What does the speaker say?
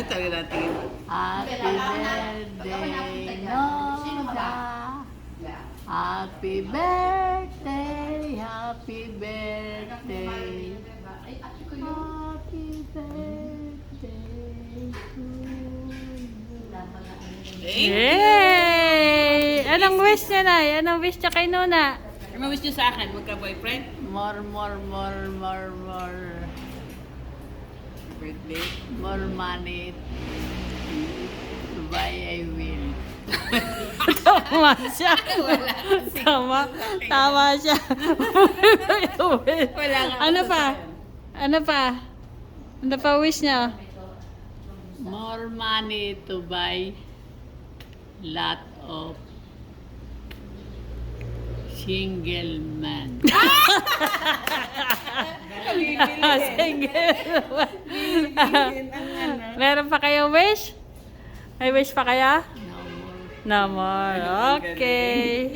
Talaga natin. Happy birthday, Noda. Happy birthday, happy birthday. Happy birthday to you. Yay! Anong wish niya, Nay? Anong wish niya kay Nona? Ano wish niyo sa akin? Magka-boyfriend? More. Birthday? More money to buy I will. Tama siya. Tama siya. Wala nga. Ano pa wish niya? More money to buy lot of single man. Single. Meron pa kayo wish? May wish pa kaya? No more. No more. Okay.